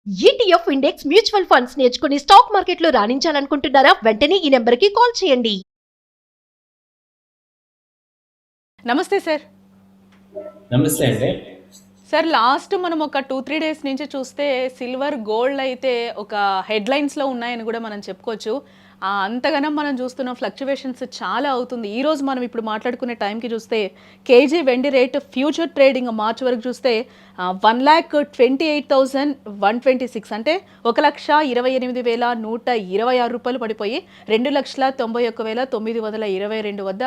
ETF index mutual funds నేర్చుకుని stock మార్కెట్లో రాణించాలనుకుంటున్నారా? వెంటనే ఈ నెంబర్కి కాల్ చేయండి. నమస్తే సార్. నమస్తే అండి. సార్ లాస్ట్ మనం ఒక 2-3 డేస్ నుంచి చూస్తే సిల్వర్, గోల్డ్ అయితే ఒక హెడ్లైన్స్లో ఉన్నాయని కూడా మనం చెప్పుకోవచ్చు. అంతగానం మనం చూస్తున్న ఫ్లక్చువేషన్స్ చాలా అవుతుంది. ఈరోజు మనం ఇప్పుడు మాట్లాడుకునే టైంకి చూస్తే కేజీ వెండి రేట్ ఫ్యూచర్ ట్రేడింగ్ మార్చి వరకు చూస్తే 1,28,126 అంటే 1,28,126 రూపాయలు పడిపోయి 2,91,922 వద్ద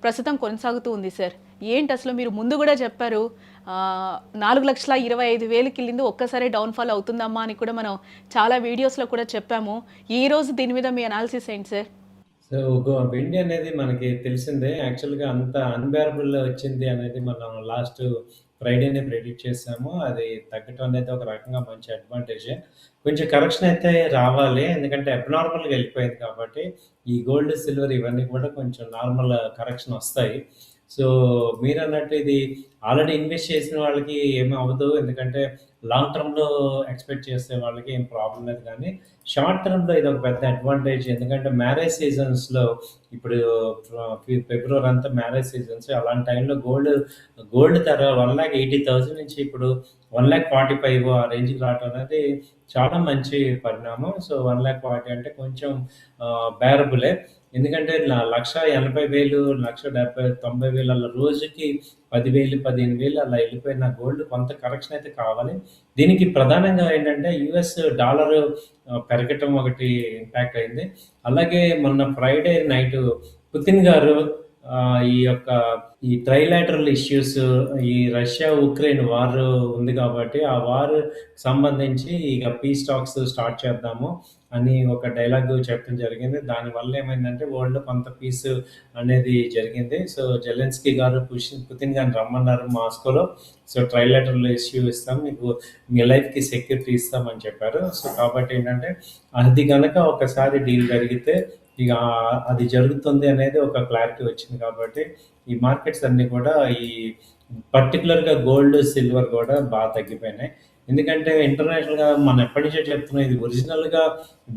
ప్రస్తుతం కొనసాగుతూ ఉంది సార్. ఏంటి అసలు మీరు ముందు కూడా చెప్పారు 4,25,000కి వెళ్ళింది, ఒక్కసారి డౌన్ఫాల్ అవుతుందమ్మా అని కూడా మనం చాలా వీడియోస్లో కూడా చెప్పాము. ఈ రోజు దీని మీద మీ అనాలిసిస్ ఏంటి సార్? సో వెండి అనేది మనకి తెలిసిందే. యాక్చువల్‌గా అంత అన్‌బేరబుల్ వచ్చింది అనేది మనం లాస్ట్ ఫ్రైడేనే ప్రెడిక్ట్ చేసాము. అది తగ్గటం అనేది ఒక రకంగా మంచి అడ్వాంటేజే. కొంచెం కరెక్షన్ అయితే రావాలి. ఎందుకంటే అబ్‌నార్మల్‌గా వెళ్ళిపోయింది కాబట్టి ఈ గోల్డ్, సిల్వర్ ఇవన్నీ కూడా కొంచెం నార్మల్ కరెక్షన్ వస్తాయి. సో మీరన్నట్టు ఇది ఆల్రెడీ ఇన్వెస్ట్ చేసిన వాళ్ళకి ఏమి అవ్వదు. ఎందుకంటే లాంగ్ టర్మ్‌లో ఎక్స్‌పెక్ట్ చేసే వాళ్ళకి ఏం ప్రాబ్లమ్ లేదు. కానీ షార్ట్ టర్మ్‌లో ఇదొక పెద్ద అడ్వాంటేజ్. ఎందుకంటే మ్యారేజ్ సీజన్స్‌లో ఇప్పుడు ఫిబ్రవరి అంతా మ్యారేజ్ సీజన్స్. అలాంటి టైంలో గోల్డ్ ధర 1,80,000 నుంచి ఇప్పుడు 1,45,000 ఆ రేంజ్‌కి రావటం అనేది చాలా మంచి పరిణామం. సో 1,40,000 అంటే కొంచెం బేరబులే. ఎందుకంటే 1,80,000, 1,70,000, 90,000 అలా రోజుకి 10,000, 15,000 అలా వెళ్ళిపోయిన గోల్డ్ కొంత కరెక్షన్ అయితే కావాలి. దీనికి ప్రధానంగా ఏంటంటే యూఎస్ డాలర్ పెరగటం ఒకటి ఇంపాక్ట్ అయింది. అలాగే మొన్న ఫ్రైడే నైట్ పుతిన్ గారు ఈ ట్రైలాటరల్ ఇష్యూస్, ఈ రష్యా ఉక్రెయిన్ వార్ ఉంది కాబట్టి ఆ వార్ సంబంధించి ఇక పీస్ టాక్స్ స్టార్ట్ చేద్దాము అని ఒక డైలాగ్ చెప్పడం జరిగింది. దానివల్ల ఏమైందంటే వరల్డ్‌లో కొంత పీస్ అనేది జరిగింది. సో జెలెన్స్కీ గారు పుతిన్ గారిని రమ్మన్నారు మాస్కోలో. సో ట్రైలాటరల్ ఇష్యూ ఇస్తాం, మీకు మీ లైఫ్‌కి సెక్యూరిటీ ఇస్తామని చెప్పారు. సో కాబట్టి ఏంటంటే అది గనక ఒకసారి డీల్ జరిగితే ఇక అది జరుగుతుంది అనేది ఒక క్లారిటీ వచ్చింది కాబట్టి ఈ మార్కెట్స్ అన్నీ కూడా ఈ పర్టికులర్‌గా గోల్డ్, సిల్వర్ కూడా బాగా తగ్గిపోయినాయి. ఎందుకంటే ఇంటర్నేషనల్‌గా మనం ఎప్పటి నుంచో చెప్తున్నాం, ఇది ఒరిజినల్‌గా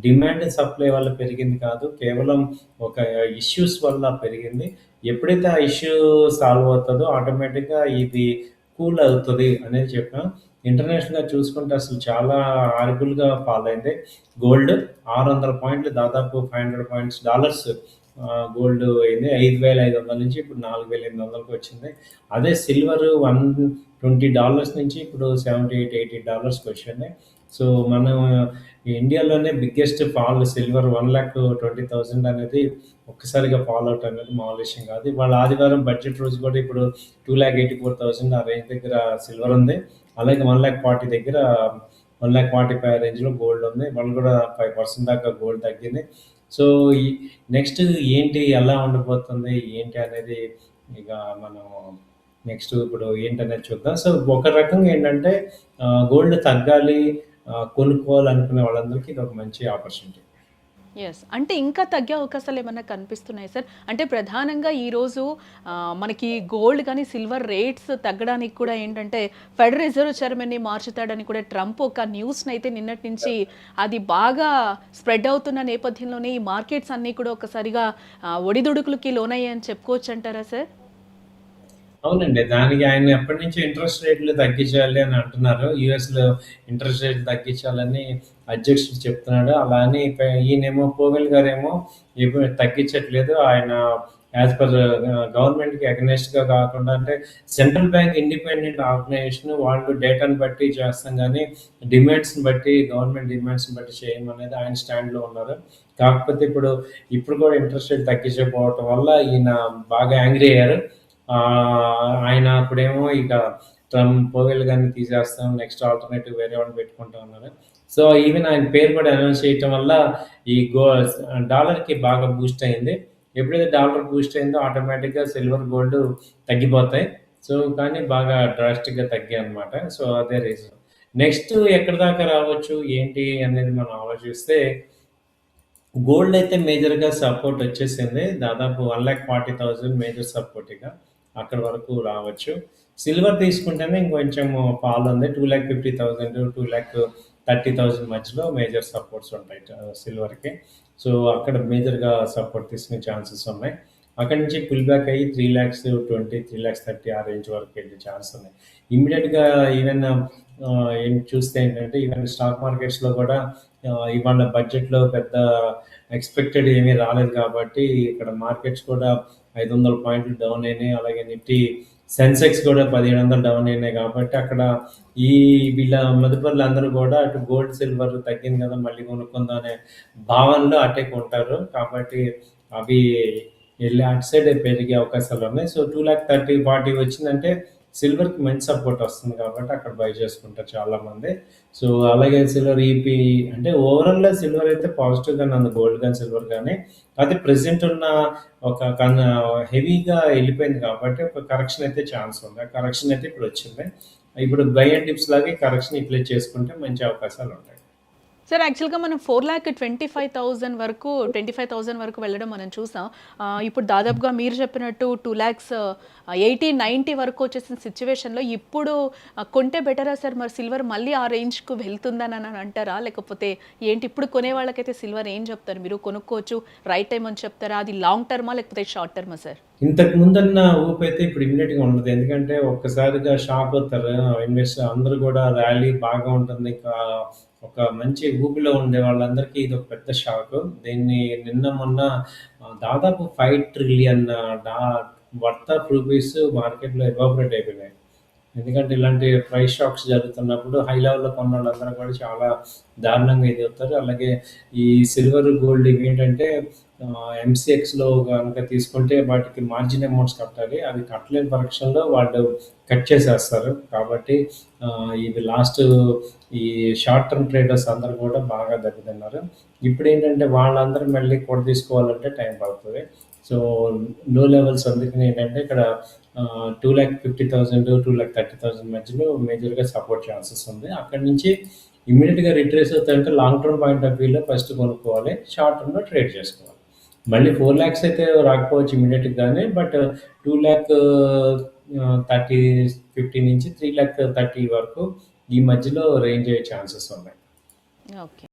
డిమాండ్, సప్లై వల్ల పెరిగింది కాదు. కేవలం ఒక ఇష్యూస్ వల్ల పెరిగింది. ఎప్పుడైతే ఆ ఇష్యూ సాల్వ్ అవుతుందో ఆటోమేటిక్‌గా ఇది కూల్ అవుతది అనేది చెప్పాం. ఇంటర్నేషనల్‌గా చూసుకుంటే అసలు చాలా హారిబుల్‌గా ఫాల్ అయింది. గోల్డ్ 600 పాయింట్లు, దాదాపు $500 డాలర్స్ గోల్డ్ అయింది. 5,500 నుంచి ఇప్పుడు 4,800కి వచ్చింది. అదే సిల్వర్ $120 నుంచి ఇప్పుడు $78, $80కి వచ్చింది. సో మనం ఇండియాలోనే బిగ్గెస్ట్ ఫాల్ సిల్వర్ 1,20,000 అనేది ఒక్కసారిగా ఫాల్ అవుట్ అనేది మామూలు విషయం కాదు. ఇవాళ ఆదివారం బడ్జెట్ రోజు కూడా ఇప్పుడు 2,84,000 ఆ రేంజ్ దగ్గర సిల్వర్ ఉంది. అలాగే 1,40,000 దగ్గర 1,45,000 రేంజ్‌లో గోల్డ్ ఉంది. వాళ్ళు కూడా 5% దాకా గోల్డ్ తగ్గింది. సో ఈ నెక్స్ట్ ఏంటి, ఎలా ఉండబోతుంది ఏంటి అనేది ఇక మనం నెక్స్ట్ ఇప్పుడు ఏంటనేది చూద్దాం. సో ఒక రకంగా ఏంటంటే గోల్డ్ తగ్గాలి, కొనుక్కోవాలనుకునే వాళ్ళందరికీ ఇది ఒక మంచి ఆపర్చునిటీ. ఎస్. అంటే ఇంకా తగ్గే అవకాశాలు ఏమన్నా కనిపిస్తున్నాయి సార్? అంటే ప్రధానంగా ఈరోజు మనకి గోల్డ్ కానీ, సిల్వర్ రేట్స్ తగ్గడానికి కూడా ఏంటంటే ఫెడరల్ రిజర్వ్ చైర్మన్‌ని మార్చుతాడని కూడా ట్రంప్ ఒక న్యూస్‌నైతే నిన్నటి నుంచి అది బాగా స్ప్రెడ్ అవుతున్న నేపథ్యంలోనే ఈ మార్కెట్స్ అన్నీ కూడా ఒక్కసారిగా ఒడిదుడుకులకి లోనయ్యాయని చెప్పుకోవచ్చంటారా సార్? అవునండి. దానికి ఆయన ఎప్పటినుంచో ఇంట్రెస్ట్ రేట్లు తగ్గించాలి అని అంటున్నారు. యూఎస్‌లో ఇంట్రెస్ట్ రేట్లు తగ్గించాలని అధ్యక్షుడు చెప్తున్నాడు. అలా అని ఈయనేమో పోవెల్ గారేమో తగ్గించట్లేదు. ఆయన యాజ్ పర్ గవర్నమెంట్‌కి అగైనెస్ట్‌గా కాకుండా, అంటే సెంట్రల్ బ్యాంక్ ఇండిపెండెంట్ ఆర్గనైజేషన్, వాళ్ళు డేటాను బట్టి చేస్తాం గానీ, గవర్నమెంట్ డిమాండ్స్‌ని బట్టి చేయమనేది ఆయన స్టాండ్‌లో ఉన్నారు. కాకపోతే ఇప్పుడు కూడా ఇంట్రెస్ట్ రేట్ తగ్గించకపోవటం వల్ల ఈయన బాగా యాంగ్రీ అయ్యారు. ఆయన అప్పుడేమో ఇక పోవెల్ గారిని తీసేస్తాం, నెక్స్ట్ ఆల్టర్నేటివ్ వేరే వాళ్ళని పెట్టుకుంటాం అన్నారు. సో ఈవెన్ ఆయన పేరు కూడా అనౌన్స్ చేయటం వల్ల ఈ డాలర్‌కి బాగా బూస్ట్ అయింది. ఎప్పుడైతే డాలర్ బూస్ట్ అయిందో ఆటోమేటిక్‌గా సిల్వర్, గోల్డ్ తగ్గిపోతాయి. సో కానీ బాగా డ్రాస్టిక్‌గా తగ్గాయన్నమాట. సో అదే రీజన్. నెక్స్ట్ ఎక్కడి దాకా రావచ్చు ఏంటి అనేది మనం ఆలోచిస్తే గోల్డ్ అయితే మేజర్‌గా సపోర్ట్ వచ్చేసింది. దాదాపు 1,40,000 మేజర్ సపోర్ట్ ఇక. అక్కడి వరకు రావచ్చు. సిల్వర్ తీసుకుంటేనే ఇంకొంచెం ఫాల్ ఉంది. 2,50,000, 30,000 మధ్యలో మేజర్ సపోర్ట్స్ ఉంటాయి సిల్వర్కి. సో అక్కడ మేజర్గా సపోర్ట్ తీసుకునే ఛాన్సెస్ ఉన్నాయి. అక్కడి నుంచి పుల్ బ్యాక్ అయ్యి 3,20,000 3,30,000 ఆ రేంజ్ వరకు వెళ్ళే ఛాన్స్ ఉన్నాయి. ఇమ్మీడియట్గా ఈవెన్ ఏం చూస్తే ఏంటంటే ఈవెన్ స్టాక్ మార్కెట్స్లో కూడా ఇవాళ బడ్జెట్లో పెద్ద ఎక్స్పెక్టెడ్ ఏమీ రాలేదు కాబట్టి ఇక్కడ మార్కెట్స్ కూడా 500 పాయింట్లు డౌన్ అయినాయి. అలాగే నిఫ్టీ సెన్సెక్స్ కూడా 1,700 డౌన్ అయినాయి కాబట్టి అక్కడ ఈ వీళ్ళ మదుపర్లు అందరూ కూడా అటు గోల్డ్ సిల్వర్ తగ్గింది కదా మళ్ళీ కొనుక్కుందాం అనే భావనలో అటే కొంటారు. కాబట్టి అవి వెళ్ళి అటు సైడ్ పెరిగే అవకాశాలు ఉన్నాయి. సో 2,30,40 వచ్చిందంటే సిల్వర్కి మంచి సపోర్ట్ వస్తుంది కాబట్టి అక్కడ బై చేసుకుంటారు చాలామంది. సో అలాగే సిల్వర్ ఈపీ అంటే ఓవరాల్గా సిల్వర్ అయితే పాజిటివ్గానే ఉంది, గోల్డ్ కానీ సిల్వర్ కానీ. అది ప్రెసెంట్ ఉన్న ఒక హెవీగా వెళ్ళిపోయింది కాబట్టి ఒక కరెక్షన్ అయితే ఛాన్స్ ఉంది. ఆ కరెక్షన్ అయితే ఇప్పుడు వచ్చింది. ఇప్పుడు బై అండ్ టిప్స్ లాగే కరెక్షన్ ఇట్లా చేసుకుంటే మంచి అవకాశాలు ఉంటాయి. సార్ యాక్చువల్గా మనం 4,25,000 వరకు 25,000 వరకు వెళ్ళడం మనం చూసాం. ఇప్పుడు దాదాపుగా మీరు చెప్పినట్టు 2,80,90 వరకు వచ్చేసిన సిచ్యువేషన్లో ఇప్పుడు కొంటే బెటరా సార్? మరి సిల్వర్ మళ్ళీ ఆ రేంజ్కు వెళ్తుందని అని అంటారా, లేకపోతే ఏంటి? ఇప్పుడు కొనే వాళ్ళకైతే సిల్వర్ ఏం చెప్తారు మీరు? కొనుక్కోవచ్చు రైట్ టైం అని చెప్తారా? అది లాంగ్ టర్మా లేకపోతే షార్ట్ టర్మా సార్? ఇంతకు ముందన్న ఊపు అయితే ఇప్పుడు ఇమ్మీడియట్గా ఉండదు. ఎందుకంటే ఒక్కసారిగా షాక్ అవుతారు ఇన్వెస్టర్ అందరూ కూడా. ర్యాలీ బాగా ఉంటుంది, ఇంకా ఒక మంచి ఊపిలో ఉండే వాళ్ళందరికీ ఇది ఒక పెద్ద షాక్. దీన్ని నిన్న మొన్న దాదాపు 5 ట్రిలియన్ వర్త్ ఆఫ్ రూపీస్ మార్కెట్లో ఎవాపరేట్ అయిపోయినాయి. ఎందుకంటే ఇలాంటి ప్రైస్ షాక్స్ జరుగుతున్నప్పుడు హై లెవెల్లో కొన్న వాళ్ళందరూ కూడా చాలా దారుణంగా ఇది అవుతారు. అలాగే ఈ సిల్వర్ గోల్డ్ ఇవి ఏంటంటే ఎంసీఎక్స్లో కనుక తీసుకుంటే వాటికి మార్జిన్ అమౌంట్స్ కట్టాలి. అవి కట్టలేని పరీక్షల్లో వాళ్ళు కట్ చేసేస్తారు. కాబట్టి ఇది లాస్ట్ ఈ షార్ట్ టర్మ్ ట్రేడర్స్ అందరూ కూడా బాగా దెబ్బతిన్నారు. ఇప్పుడు ఏంటంటే వాళ్ళందరూ మళ్ళీ కూడా తీసుకోవాలంటే టైం పడుతుంది. సో లో లెవెల్స్ అందుకని ఏంటంటే ఇక్కడ 2,50,000 2,30,000 మధ్యలో మేజర్గా సపోర్ట్ ఛాన్సెస్ ఉంది. అక్కడి నుంచి ఇమ్మీడియట్గా రిట్రేస్ అవుతాయంటే లాంగ్ టర్మ్ పాయింట్ ఆఫ్ వ్యూలో ఫస్ట్ కొనుక్కోవాలి, షార్ట్ టర్మ్లో ట్రేడ్ చేసుకోవాలి. మళ్ళీ 4 lakhs అయితే రాకపోవచ్చు ఇమ్మీడియట్గానే, బట్ 2,30,50 నుంచి 3,30,30 వరకు ఈ మధ్యలో రేంజ్ అయ్యే ఛాన్సెస్ ఉన్నాయి. ఓకే.